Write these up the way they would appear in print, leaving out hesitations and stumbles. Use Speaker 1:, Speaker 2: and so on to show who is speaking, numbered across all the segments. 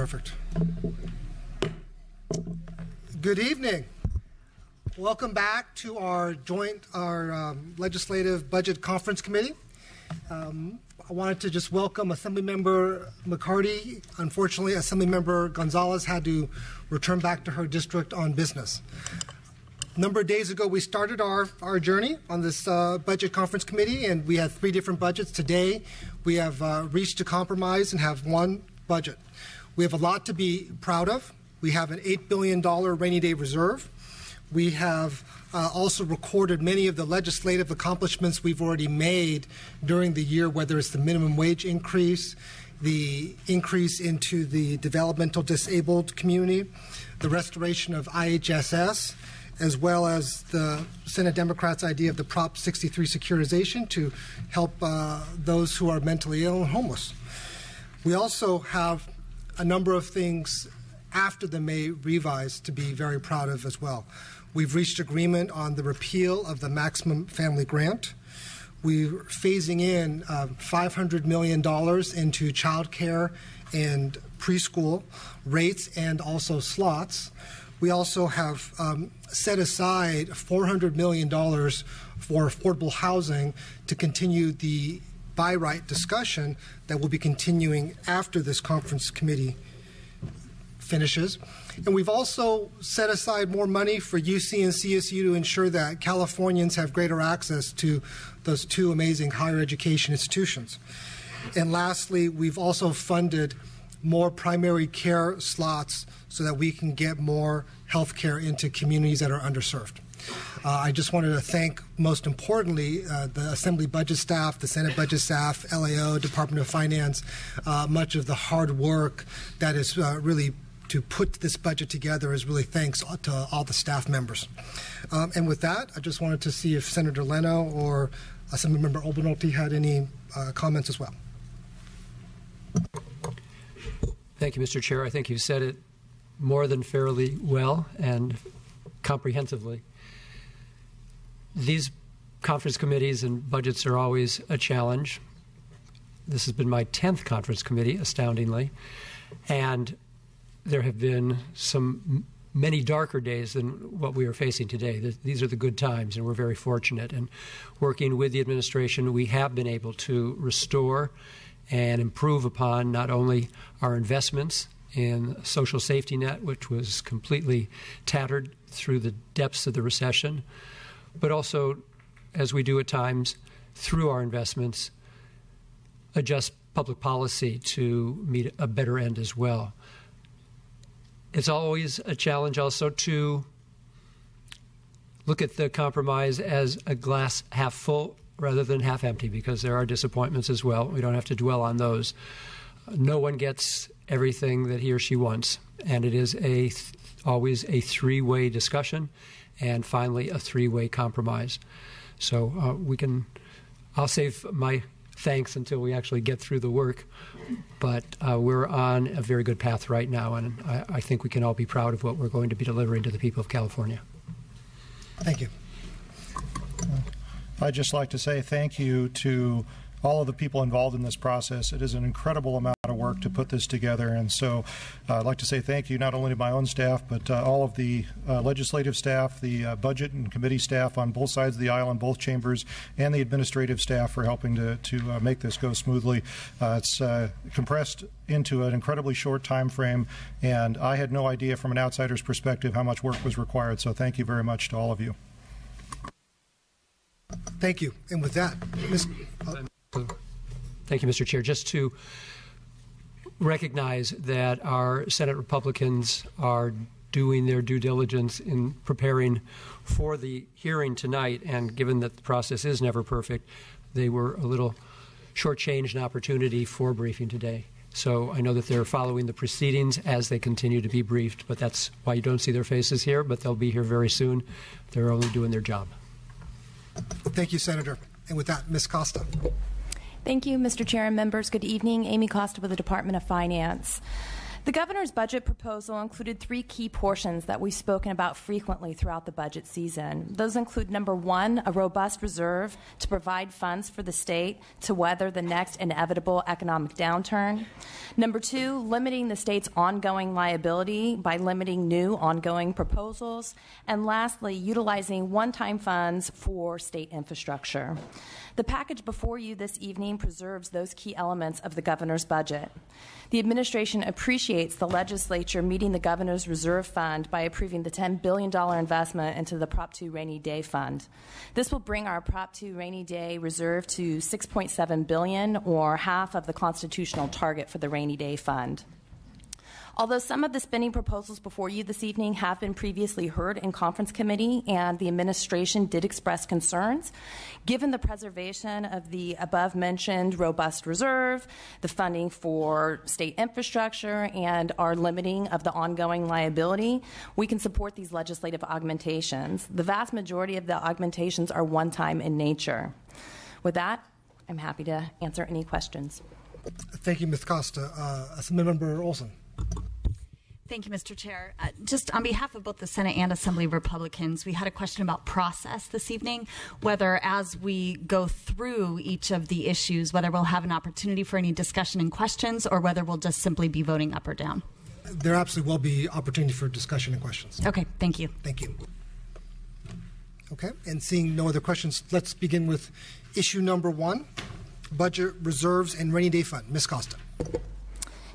Speaker 1: Perfect. Good evening. Welcome back to our Legislative Budget Conference Committee. I wanted to just welcome Assemblymember McCarty. Unfortunately, Assemblymember Gonzalez had to return back to her district on business. A number of days ago, we started our journey on this Budget Conference Committee, and we had 3 different budgets. Today, we have reached a compromise and have one budget. We have a lot to be proud of. We have an $8 billion rainy day reserve. We have also recorded many of the legislative accomplishments we've already made during the year, whether it's the minimum wage increase, the increase into the developmental disabled community, the restoration of IHSS, as well as the Senate Democrats' idea of the Prop 63 securitization to help those who are mentally ill and homeless. We also have a number of things after the May revise to be very proud of as well. We've reached agreement on the repeal of the maximum family grant. We're phasing in $500 million into child care and preschool rates and also slots. We also have set aside $400 million for affordable housing to continue the buy right discussion that will be continuing after this conference committee finishes. And we've also set aside more money for UC and CSU to ensure that Californians have greater access to those 2 amazing higher education institutions. And lastly, we've also funded more primary care slots so that we can get more health care into communities that are underserved. I just wanted to thank, most importantly, the Assembly budget staff, the Senate budget staff, LAO, Department of Finance, much of the hard work that is really to put this budget together is really thanks to all the staff members. And with that, I just wanted to see if Senator Leno or Assemblymember Obernolte had any comments as well.
Speaker 2: Thank you, Mr. Chair. I think you said it more than fairly well and comprehensively. These conference committees and budgets are always a challenge. This has been my 10th conference committee, astoundingly, and there have been many darker days than what we are facing today. These are the good times, and we're very fortunate. And working with the administration, we have been able to restore and improve upon not only our investments in social safety net, which was completely tattered through the depths of the recession, but also, as we do at times, through our investments, adjust public policy to meet a better end as well. It's always a challenge also to look at the compromise as a glass half full rather than half empty, because there are disappointments as well. We don't have to dwell on those. No one gets everything that he or she wants, and it is always a 3-way discussion and finally a 3-way compromise. So I'll save my thanks until we actually get through the work, but we're on a very good path right now, and I think we can all be proud of what we're going to be delivering to the people of California.
Speaker 1: Thank you.
Speaker 3: I'd just like to say thank you to all of the people involved in this process. It is an incredible amount of work to put this together, and so I'd like to say thank you not only to my own staff, but all of the legislative staff, the budget and committee staff on both sides of the aisle in both chambers, and the administrative staff for helping to make this go smoothly. It's compressed into an incredibly short time frame, and I had no idea from an outsider's perspective how much work was required, so thank you very much to all of you.
Speaker 1: Thank you. And with that,
Speaker 2: Thank you, Mr. Chair. Just to recognize that our Senate Republicans are doing their due diligence in preparing for the hearing tonight, and given that the process is never perfect, they were a little shortchanged an opportunity for briefing today. So I know that they're following the proceedings as they continue to be briefed, but that's why you don't see their faces here, but they'll be here very soon. They're only doing their job.
Speaker 1: Thank you, Senator. And with that, Ms. Costa.
Speaker 4: Thank you, Mr. Chair and members. Good evening. Amy Costa with the Department of Finance. The governor's budget proposal included three key portions that we've spoken about frequently throughout the budget season. Those include, number one, a robust reserve to provide funds for the state to weather the next inevitable economic downturn. Number two, limiting the state's ongoing liability by limiting new ongoing proposals. And lastly, utilizing one-time funds for state infrastructure. The package before you this evening preserves those key elements of the governor's budget. The administration appreciates the legislature meeting the governor's reserve fund by approving the $10 billion investment into the Prop 2 Rainy Day Fund. This will bring our Prop 2 Rainy Day reserve to $6.7 billion, or half of the constitutional target for the Rainy Day Fund. Although some of the spending proposals before you this evening have been previously heard in conference committee and the administration did express concerns, given the preservation of the above-mentioned robust reserve, the funding for state infrastructure, and our limiting of the ongoing liability, we can support these legislative augmentations. The vast majority of the augmentations are one-time in nature. With that, I'm happy to answer any questions.
Speaker 1: Thank you, Ms. Costa. Assemblymember Olson.
Speaker 5: Thank you, Mr. Chair. Just on behalf of both the Senate and Assembly Republicans, we had a question about process this evening, whether as we go through each of the issues, whether we'll have an opportunity for any discussion and questions, or whether we'll just simply be voting up or down.
Speaker 1: There absolutely will be opportunity for discussion and questions.
Speaker 5: Okay, thank you.
Speaker 1: Thank you. Okay, and seeing no other questions, let's begin with issue number one, budget reserves and rainy day fund. Ms. Costa.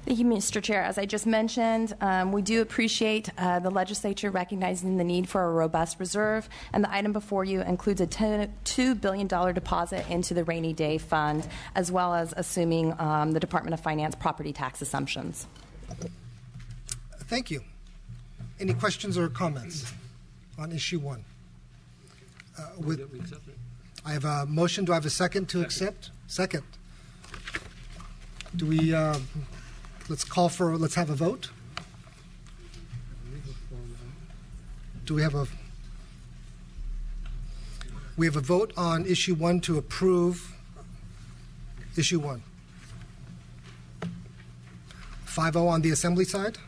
Speaker 4: Thank you, Mr. Chair. As I just mentioned, we do appreciate the legislature recognizing the need for a robust reserve, and the item before you includes a $2 billion deposit into the rainy day fund, as well as assuming the Department of Finance property tax assumptions.
Speaker 1: Thank you. Any questions or comments on issue one? I have a motion. Do I have a second to accept? Second. Do we... Let's have a vote. Do we have a vote on issue one to approve issue one? 5-0 on the Assembly side?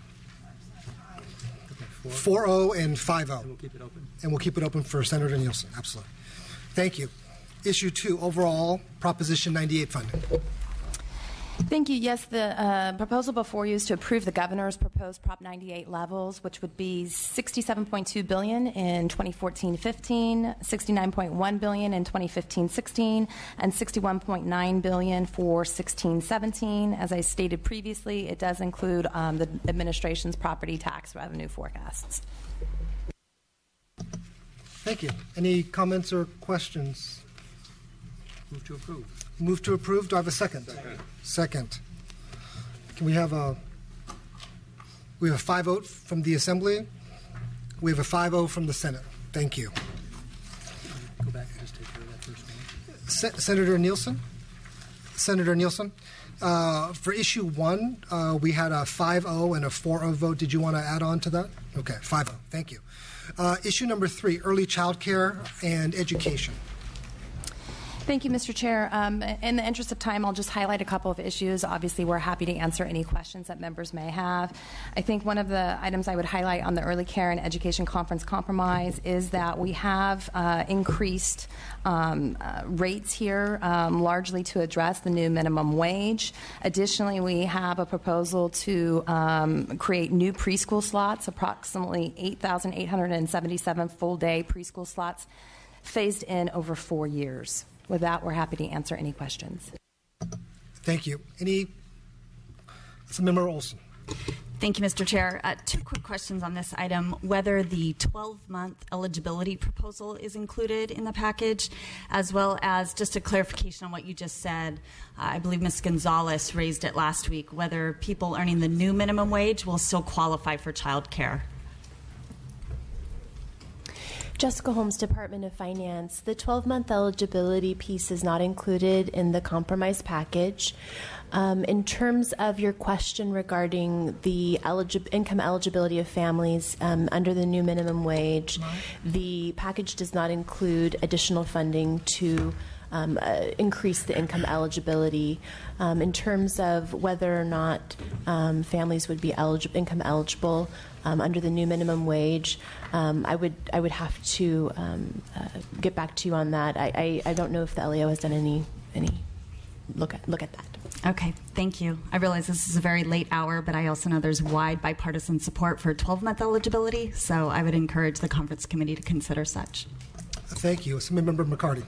Speaker 1: 4-0 and 5-0. And we'll keep it open. And we'll keep it open for Senator Nielsen. Absolutely. Thank you. Issue two, overall Proposition 98 funding.
Speaker 4: Thank you. Yes, the proposal before you is to approve the governor's proposed Prop 98 levels, which would be $67.2 billion in 2014-15, $69.1 billion in 2015-16, and $61.9 billion for 16-17. As I stated previously, it does include the administration's property tax revenue forecasts.
Speaker 1: Thank you. Any comments or questions?
Speaker 2: Move to approve.
Speaker 1: Move to approve. Do I have a second? Second. Can we have a 5-0 from the Assembly? We have a 5-0 from the Senate. Thank you.
Speaker 2: Go back and just take care of that first one.
Speaker 1: Senator Nielsen? Senator Nielsen? For issue one, we had a 5-0 and a 4-0 vote. Did you want to add on to that? Okay, 5-0. Thank you. Issue number 3, early child care and education.
Speaker 4: Thank you, Mr. Chair. In the interest of time, I'll just highlight a couple of issues. Obviously, we're happy to answer any questions that members may have. I think one of the items I would highlight on the Early Care and Education Conference Compromise is that we have increased rates here, largely to address the new minimum wage. Additionally, we have a proposal to create new preschool slots, approximately 8,877 full-day preschool slots, phased in over 4 years. With that, we're happy to answer any questions.
Speaker 1: Thank you. Member Olson.
Speaker 5: Thank you, Mr. Chair. 2 quick questions on this item. Whether the 12-month eligibility proposal is included in the package, as well as just a clarification on what you just said. I believe Ms. Gonzalez raised it last week, whether people earning the new minimum wage will still qualify for child care.
Speaker 6: Jessica Holmes, Department of Finance. The 12-month eligibility piece is not included in the compromise package. In terms of your question regarding the income eligibility of families under the new minimum wage, the package does not include additional funding to increase the income eligibility. In terms of whether or not families would be income eligible under the new minimum wage, I would have to get back to you on that. I don't know if the LEO has done any look at that.
Speaker 5: Okay, thank you. I realize this is a very late hour, but I also know there's wide bipartisan support for 12-month eligibility, so I would encourage the conference committee to consider such.
Speaker 1: Thank you. Assemblymember McCarty.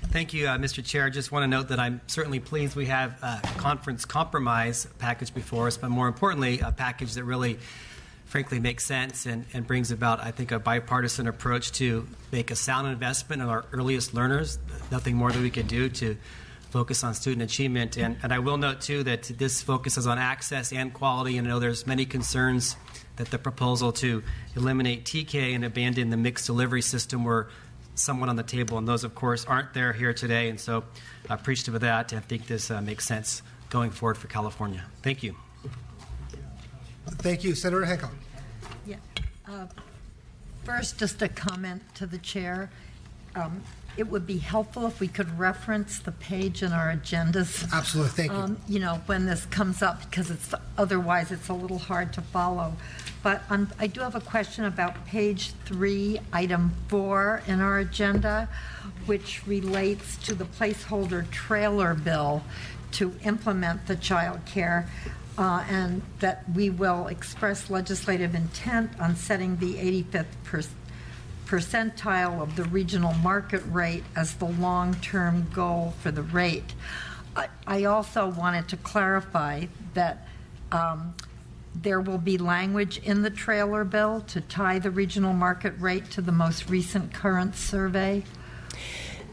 Speaker 7: Thank you, Mr. Chair. I just want to note that I'm certainly pleased we have a conference compromise package before us, but more importantly, a package that really, frankly, makes sense and brings about, I think, a bipartisan approach to make a sound investment in our earliest learners. Nothing more that we could do to focus on student achievement. And I will note, too, that this focuses on access and quality. And I know there's many concerns that the proposal to eliminate TK and abandon the mixed delivery system were somewhat on the table. And those, of course, aren't there here today. And so appreciative of that. And I think this makes sense going forward for California. Thank you.
Speaker 1: Thank you. Senator Hancock.
Speaker 8: Yeah. First, just a comment to the chair. It would be helpful if we could reference the page in our agendas.
Speaker 1: Absolutely. Thank you.
Speaker 8: You know, when this comes up, because otherwise it's a little hard to follow. But I do have a question about page 3, item 4 in our agenda, which relates to the placeholder trailer bill to implement the child care. And that we will express legislative intent on setting the 85th percentile of the regional market rate as the long-term goal for the rate. I also wanted to clarify that there will be language in the trailer bill to tie the regional market rate to the most recent current survey.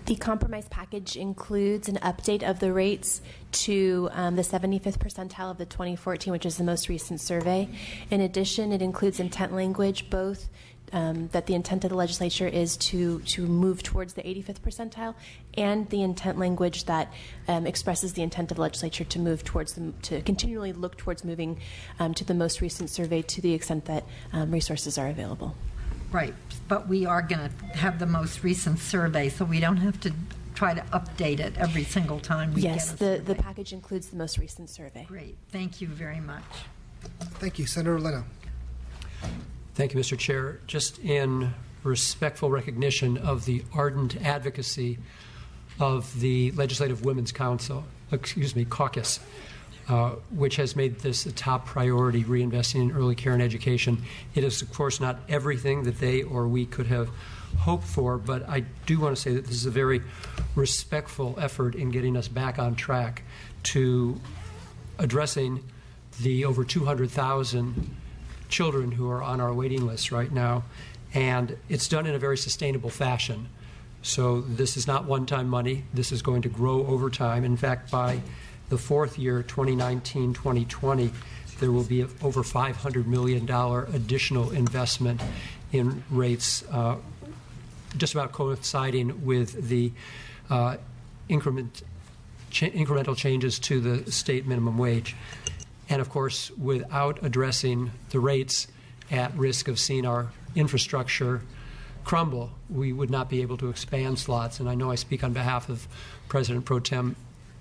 Speaker 6: The compromise package includes an update of the rates to the 75th percentile of the 2014, which is the most recent survey. In addition, it includes intent language, both that the intent of the legislature is to move towards the 85th percentile, and the intent language that expresses the intent of the legislature to move towards to continually look towards moving to the most recent survey to the extent that resources are available.
Speaker 8: Right, but we are going to have the most recent survey, so we don't have to try to update it every single time we
Speaker 6: yes,
Speaker 8: get a survey.
Speaker 6: the package includes the most recent survey.
Speaker 8: Great, thank you very much.
Speaker 1: Thank you. Senator Leno.
Speaker 2: Thank you, Mr. Chair. Just in respectful recognition of the ardent advocacy of the Legislative Women's Caucus, which has made this a top priority, reinvesting in early care and education. It is, of course, not everything that they or we could have hoped for, but I do want to say that this is a very respectful effort in getting us back on track to addressing the over 200,000 children who are on our waiting list right now, and it's done in a very sustainable fashion. So this is not one-time money. This is going to grow over time. In fact, by the fourth year, 2019-2020, there will be over $500 million additional investment in rates, just about coinciding with the incremental changes to the state minimum wage. And of course, without addressing the rates at risk of seeing our infrastructure crumble, we would not be able to expand slots. And I know I speak on behalf of President Pro Tem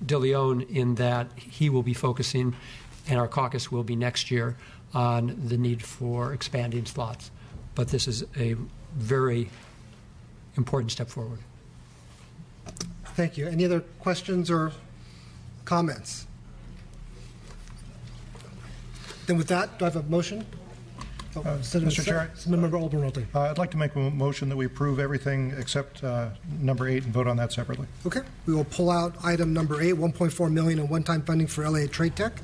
Speaker 2: DeLeon in that he will be focusing, and our caucus will be next year, on the need for expanding slots. But this is a very important step forward.
Speaker 1: Thank you. Any other questions or comments? Then with that, do I have a motion?
Speaker 3: Mr. Chair,
Speaker 1: Member Obernolte.
Speaker 3: I'd like to make a motion that we approve everything except number 8 and vote on that separately.
Speaker 1: Okay. We will pull out item number 8, $1.4 million in one-time funding for LA Trade Tech.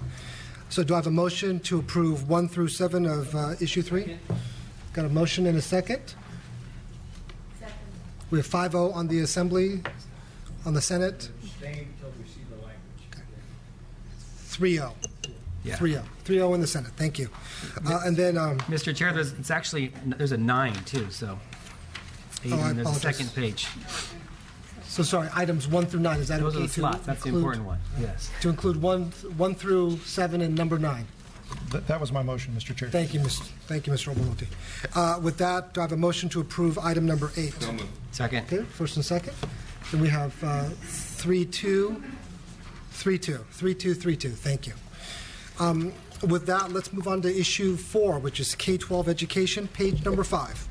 Speaker 1: So do I have a motion to approve 1 through 7 of issue 3? Got a motion and a second? Second. We have 5-0 on the Assembly, on the Senate.
Speaker 9: Staying until we see the language.
Speaker 1: 3-0.
Speaker 7: Yeah.
Speaker 1: 3-0 in the Senate. Thank you. And then,
Speaker 7: Mr. Chair, there's a 9 too. So there's a
Speaker 1: apologize.
Speaker 7: second page.
Speaker 1: so sorry, items 1 through 9. Is that
Speaker 7: Those
Speaker 1: okay
Speaker 7: are the slots. That's the important one. Yes.
Speaker 1: To include 1 through 7 and number 9.
Speaker 3: That was my motion, Mr. Chair.
Speaker 1: Thank you, Mr. Obernolte. With that, do I have a motion to approve item number 8?
Speaker 7: Second.
Speaker 1: Okay, first and second. Then we have 3232. Thank you. With that, let's move on to issue 4, which is K-12 education, page number 5.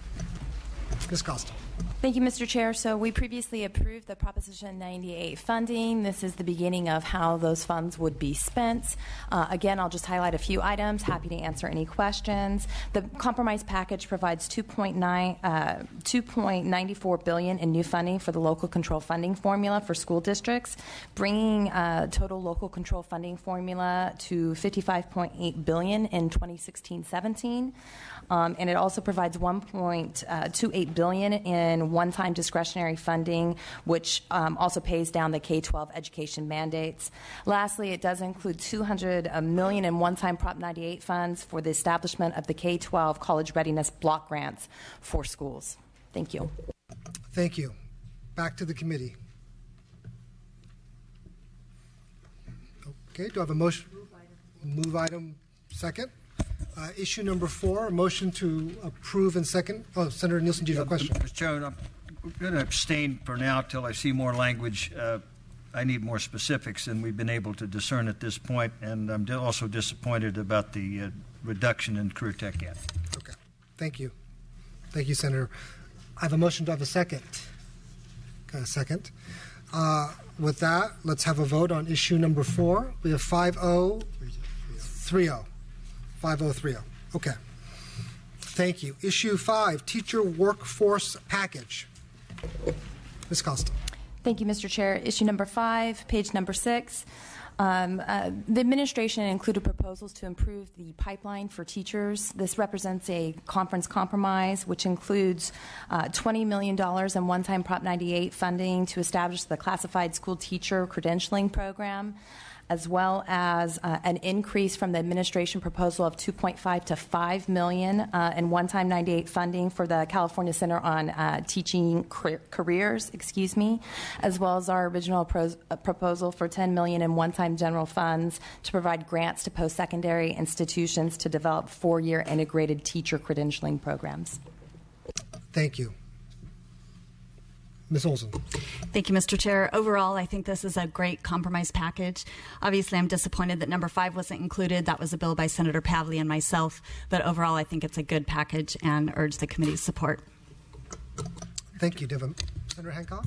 Speaker 1: Ms. Costa.
Speaker 4: Thank you, Mr. Chair. So we previously approved the Proposition 98 funding. This is the beginning of how those funds would be spent. Again, I'll just highlight a few items. Happy to answer any questions. The compromise package provides $2.94 billion in new funding for the local control funding formula for school districts, bringing total local control funding formula to $55.8 billion in 2016-17. And it also provides $1.28 billion in one-time discretionary funding, which also pays down the K-12 education mandates. Lastly, it does include $200 million in one-time Prop 98 funds for the establishment of the K-12 college readiness block grants for schools. Thank you.
Speaker 1: Thank you. Back to the committee. Okay, do I have a motion? Move item second. Issue number 4, a motion to approve and second. Oh, Senator Nielsen, do you have a question?
Speaker 9: Mr. Chairman, I'm going to abstain for now until I see more language. I need more specifics than we've been able to discern at this point, and I'm also disappointed about the reduction in Career Tech Ed.
Speaker 1: Okay, thank you. Thank you, Senator. I have a motion. Do I have a second? Got a second. With that, let's have a vote on issue number 4. We have 5-0-3-0. 5-0-3-0. Okay. Thank you. Issue 5, teacher workforce package. Ms. Costa.
Speaker 4: Thank you, Mr. Chair. Issue number 5, page number 6. The administration included proposals to improve the pipeline for teachers. This represents a conference compromise, which includes $20 million in one-time Prop 98 funding to establish the classified school teacher credentialing program, as well as an increase from the administration proposal of $2.5 to $5 million in one-time 98 funding for the California Center on Teaching Careers, as well as our original proposal for $10 million in one-time general funds to provide grants to post-secondary institutions to develop 4-year integrated teacher credentialing programs.
Speaker 1: Thank you. Ms. Olson.
Speaker 5: Thank you, Mr. Chair. Overall, I think this is a great compromise package. Obviously, I'm disappointed that number 5 wasn't included. That was a bill by Senator Pavley and myself. But overall, I think it's a good package and urge the committee's support.
Speaker 1: Thank you, Senator Hancock.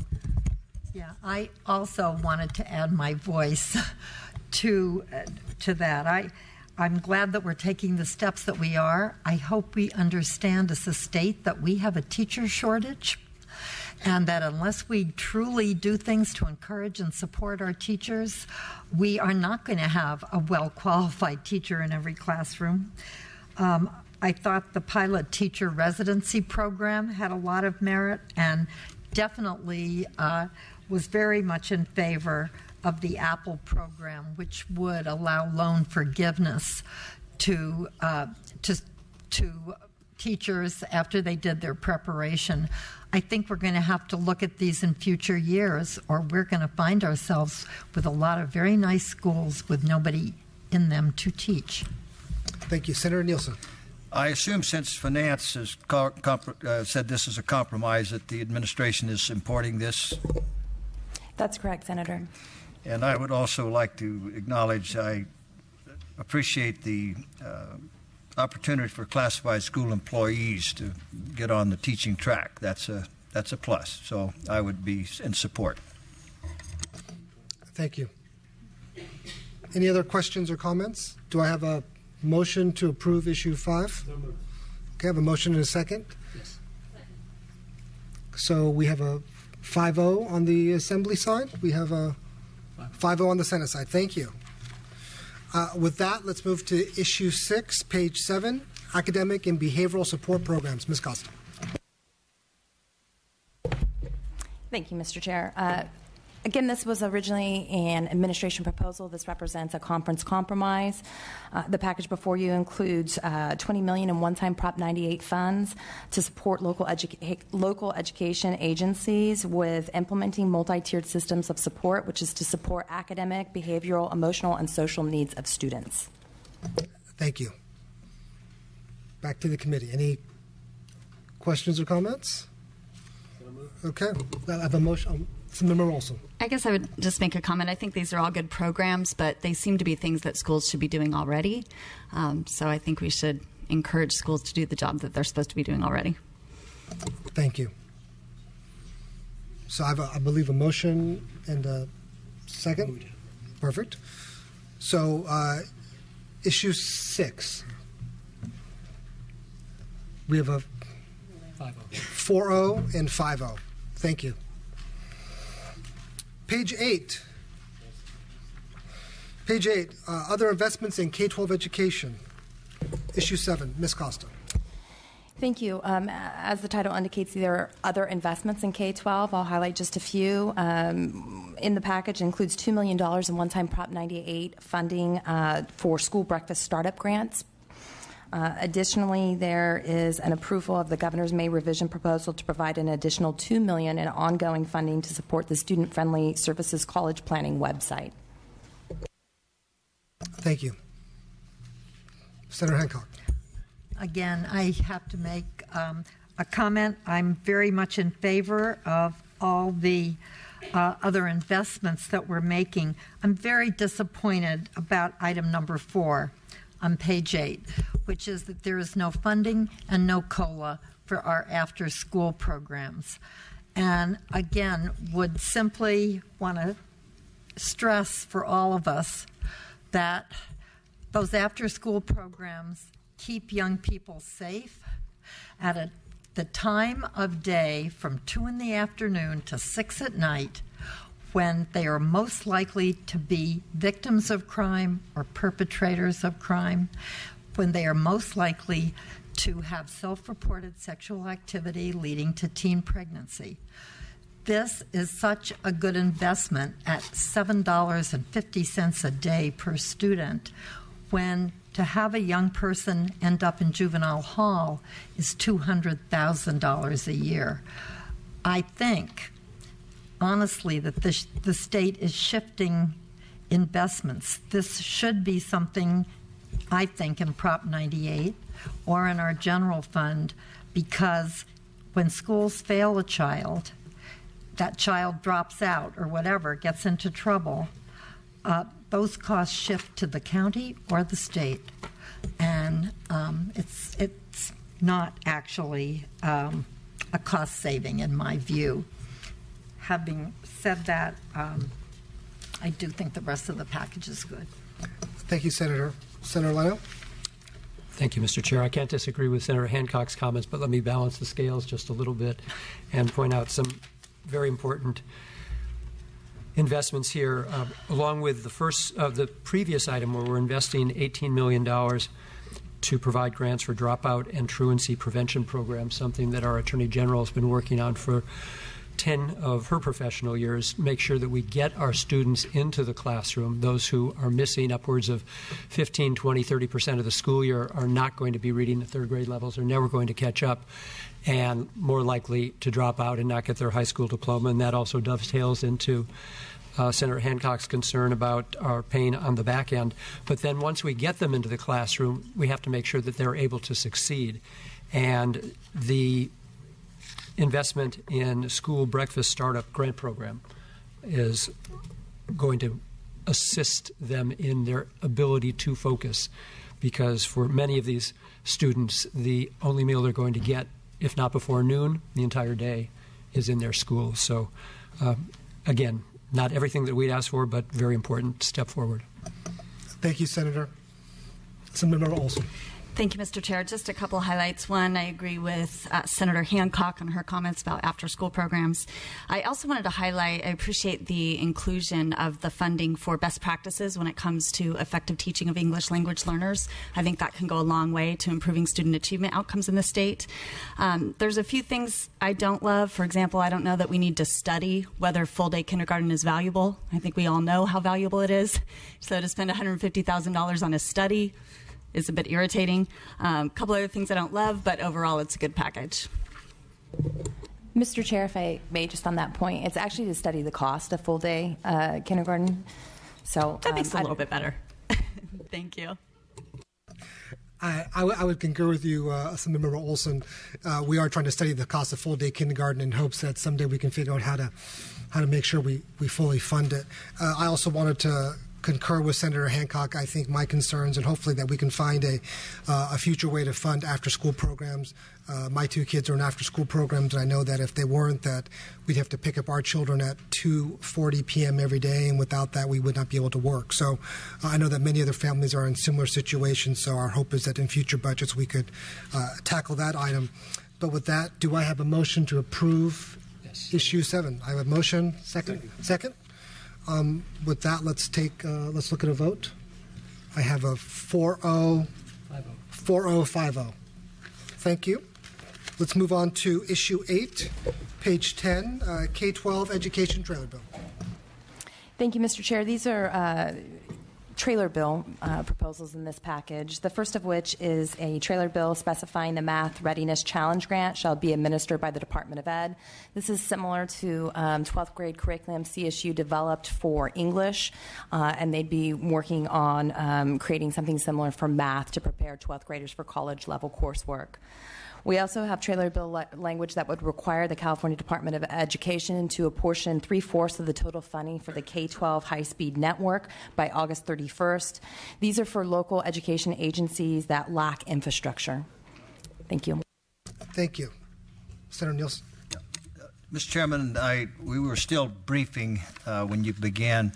Speaker 8: Yeah, I also wanted to add my voice to that. I'm glad that we're taking the steps that we are. I hope we understand as a state that we have a teacher shortage, and that unless we truly do things to encourage and support our teachers, we are not going to have a well-qualified teacher in every classroom. I thought the pilot teacher residency program had a lot of merit and definitely was very much in favor of the Apple program, which would allow loan forgiveness to teachers after they did their preparation. I think we're going to have to look at these in future years, or we're going to find ourselves with a lot of very nice schools with nobody in them to teach.
Speaker 1: Thank you. Senator Nielsen.
Speaker 9: I assume since Finance has said this is a compromise that the administration is supporting this.
Speaker 4: That's correct, Senator.
Speaker 9: And I would also like to acknowledge I appreciate the opportunity for classified school employees to get on the teaching track. That's a plus. So I would be in support.
Speaker 1: Thank you. Any other questions or comments? Do I have a motion to approve issue 5? No move. Okay, I have a motion and a second. Yes. So we have a 5-0 on the Assembly side. We have a 5-0 on the Senate side. Thank you. With that, let's move to issue 6, page 7, academic and behavioral support programs. Ms. Costa.
Speaker 4: Thank you, Mr. Chair. Again, this was originally an administration proposal. This represents a conference compromise. The package before you includes $20 million in one-time Prop 98 funds to support local education agencies with implementing multi-tiered systems of support, which is to support academic, behavioral, emotional, and social needs of students.
Speaker 1: Thank you. Back to the committee. Any questions or comments? Okay. I have a motion. Assemblymember Olson.
Speaker 5: I guess I would just make a comment. I think these are all good programs, but they seem to be things that schools should be doing already. So I think we should encourage schools to do the job that they're supposed to be doing already.
Speaker 1: Thank you. So I have, I believe, a motion and a second. Perfect. So issue 6. We have a 4-0 and 5-0. Thank you. Page 8. Page 8, other investments in K-12 education. Issue 7, Ms. Costa.
Speaker 4: Thank you. As the title indicates, there are other investments in K-12. I'll highlight just a few. In the package includes $2 million in one-time Prop 98 funding for school breakfast startup grants. Additionally, there is an approval of the Governor's May revision proposal to provide an additional $2 million in ongoing funding to support the Student-Friendly Services College Planning website.
Speaker 1: Thank you. Senator Hancock.
Speaker 8: Again, I have to make a comment. I'm very much in favor of all the other investments that we're making. I'm very disappointed about item number 4 on page 8, which is that there is no funding and no COLA for our after-school programs. And again, would simply want to stress for all of us that those after-school programs keep young people safe at the time of day from 2 in the afternoon to 6 at night, when they are most likely to be victims of crime or perpetrators of crime, when they are most likely to have self-reported sexual activity leading to teen pregnancy. This is such a good investment at $7.50 a day per student, when to have a young person end up in juvenile hall is $200,000 a year. I think, honestly, that the state is shifting investments. This should be something, I think, in Prop 98 or in our general fund, because when schools fail a child, that child drops out or whatever, gets into trouble, those costs shift to the county or the state. And it's not actually a cost saving in my view. Having said that, I do think the rest of the package is good.
Speaker 1: Thank you, Senator. Senator Leno?
Speaker 2: Thank you, Mr. Chair. I can't disagree with Senator Hancock's comments, but let me balance the scales just a little bit and point out some very important investments here, along with the previous item where we're investing $18 million to provide grants for dropout and truancy prevention programs, something that our Attorney General has been working on for 10 of her professional years, make sure that we get our students into the classroom. Those who are missing upwards of 15, 20, 30% of the school year are not going to be reading at third grade levels, are never going to catch up, and more likely to drop out and not get their high school diploma. And that also dovetails into Senator Hancock's concern about our pain on the back end. But then once we get them into the classroom, we have to make sure that they're able to succeed. And the investment in school breakfast startup grant program is going to assist them in their ability to focus, because for many of these students, the only meal they're going to get, if not before noon, the entire day is in their school. So again, not everything that we'd ask for, but very important step forward.
Speaker 1: Thank you, Senator. Assemblymember Olson.
Speaker 5: Thank you, Mr. Chair. Just a couple of highlights. One, I agree with Senator Hancock on her comments about after-school programs. I also wanted to highlight, I appreciate the inclusion of the funding for best practices when it comes to effective teaching of English language learners. I think that can go a long way to improving student achievement outcomes in the state. There's a few things I don't love. For example, I don't know that we need to study whether full-day kindergarten is valuable. I think we all know how valuable it is. So to spend $150,000 on a study is a bit irritating. A couple other things I don't love, but overall it's a good package.
Speaker 4: Mr. Chair, if I may, just on that point, it's actually to study the cost of full-day kindergarten. So
Speaker 5: that makes it a little bit better. Thank you.
Speaker 1: I would concur with you, Assemblymember Olson. We are trying to study the cost of full-day kindergarten in hopes that someday we can figure out how to make sure we fully fund it. I also wanted to concur with Senator Hancock. I think my concerns, and hopefully that we can find a future way to fund after-school programs. My two kids are in after-school programs, and I know that if they weren't, that we'd have to pick up our children at 2:40 p.m. every day, and without that, we would not be able to work. So I know that many other families are in similar situations, so our hope is that in future budgets we could tackle that item. But with that, do I have a motion to approve issue 7? I have a motion. Second? With that, let's look at a vote. I have a 4-0-50. Thank you. Let's move on to issue 8, page 10, K-12 education trailer bill.
Speaker 4: Thank you, Mr. Chair. These are trailer bill proposals in this package, the first of which is a trailer bill specifying the Math Readiness Challenge Grant shall be administered by the Department of Ed. This is similar to 12th grade curriculum CSU developed for English, and they'd be working on creating something similar for math to prepare 12th graders for college-level coursework. We also have trailer bill language that would require the California Department of Education to apportion 3/4 of the total funding for the K-12 high-speed network by August 31st. These are for local education agencies that lack infrastructure. Thank you.
Speaker 1: Thank you. Senator Nielsen.
Speaker 9: Mr. Chairman, we were still briefing when you began.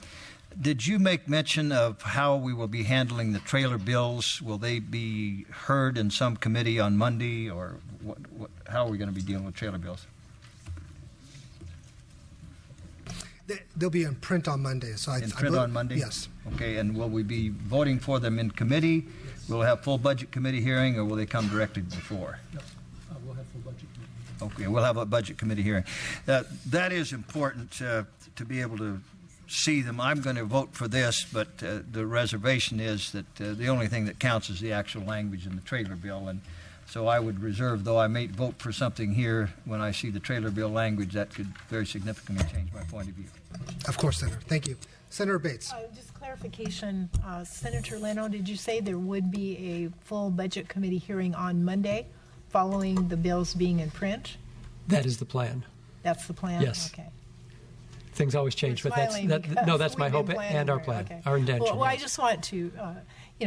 Speaker 9: Did you make mention of how we will be handling the trailer bills? Will they be heard in some committee on Monday, or how are we going to be dealing with trailer bills?
Speaker 1: They'll be in print on Monday. So
Speaker 9: in print on Monday?
Speaker 1: Yes.
Speaker 9: Okay, and will we be voting for them in committee? Yes. Will we have full budget committee hearing, or will they come directly before?
Speaker 2: No, we'll have full budget committee.
Speaker 9: Okay, we'll have a budget committee hearing. That is important to be able to see them. I'm going to vote for this, but the reservation is that the only thing that counts is the actual language in the trailer bill. And so I would reserve, though I may vote for something here, when I see the trailer bill language, that could very significantly change my point of view.
Speaker 1: Of course, Senator. Thank you. Senator Bates.
Speaker 10: Just clarification, Senator Leno, did you say there would be a full budget committee hearing on Monday following the bills being in print?
Speaker 2: That is the plan.
Speaker 10: That's the plan?
Speaker 2: Yes.
Speaker 10: Okay.
Speaker 2: Things always change, but that's my hope and our plan,
Speaker 10: okay.
Speaker 2: our intention.
Speaker 10: Well, I just want to,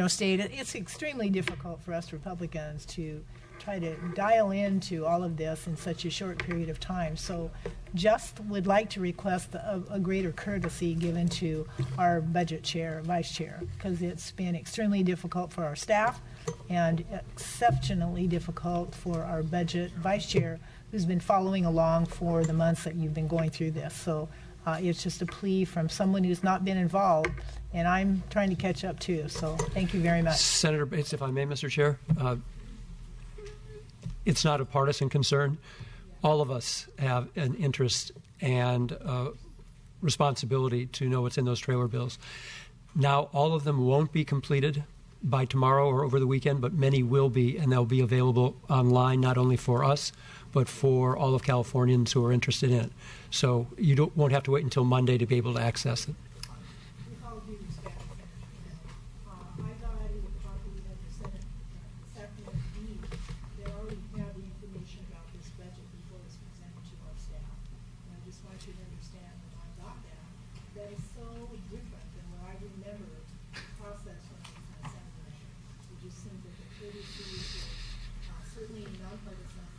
Speaker 10: state it's extremely difficult for us Republicans to try to dial into all of this in such a short period of time. So, just would like to request a greater courtesy given to our budget chair, vice chair, because it's been extremely difficult for our staff and exceptionally difficult for our budget vice chair, who's been following along for the months that you've been going through this. So. It's just a plea from someone who's not been involved, and I'm trying to catch up too. So thank you very much.
Speaker 2: Senator Bates, if I may, Mr. Chair, it's not a partisan concern. All of us have an interest and responsibility to know what's in those trailer bills. Now, all of them won't be completed by tomorrow or over the weekend, but many will be, and they'll be available online not only for us, but for all of Californians who are interested in it. So you won't have to wait until Monday to be able to access it.
Speaker 10: With all due respect, I got out of the copy of the Senate Sacramento B. They already have the information about this budget before it's presented to our staff. And I just want you to understand when I got that is so different than what I remember the process when I was in the Senate. It just seemed that the courtesy was certainly nonpartisan.